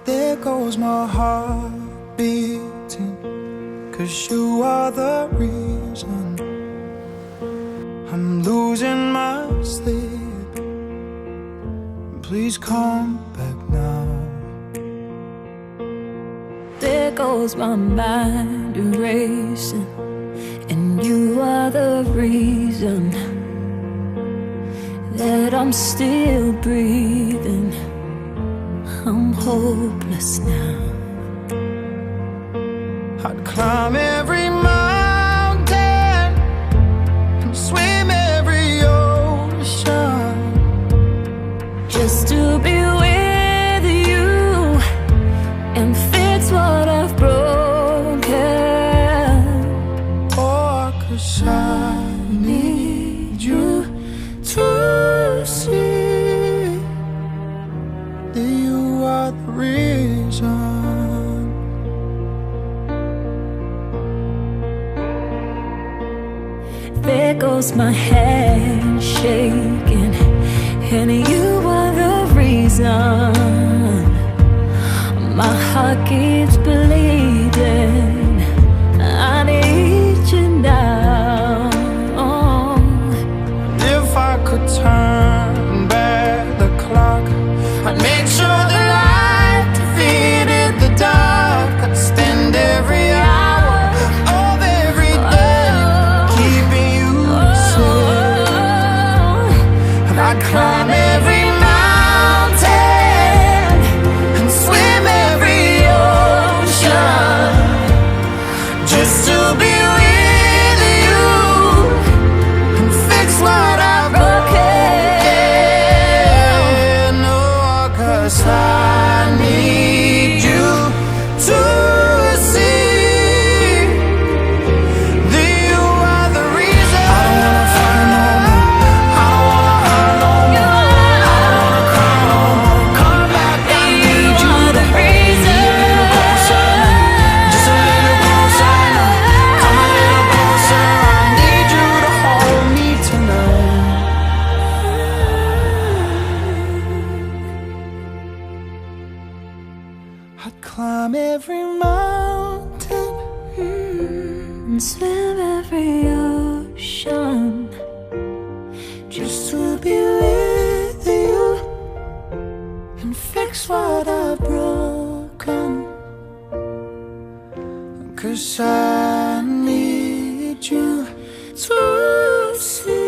There goes my heart beating, 'cause you are the reason I'm losing my sleep. Please come back now. There goes my mind erasing, and you are the reason that I'm still breathing. I'm hopeless now. I'd climb every mountain and swim every ocean just to be with you and fix what I've broken. Oh, 'cause I need you to see that you are the reason. There goes my hand shaking, and you are the reason my heart keeps bleeding. I need you now. If I could turn back the clock, I'd make sure the light defeated the dark. I'd spend every hour of every day keeping you safe. And I'd climb every mountain and swim every ocean just to be with you and fix what I've broken. Oh, 'cause I need you to see that you are the reason. I don't wanna fight no more, I don't wanna hurt no more, I don't wanna cry no more. Come back, I need you to reason. just a little closer now. Come a little closer, I need you to hold me tonight. I'd climb every mountain And swim every ocean just to be with you and fix what I've broken. 'Cause I need you to see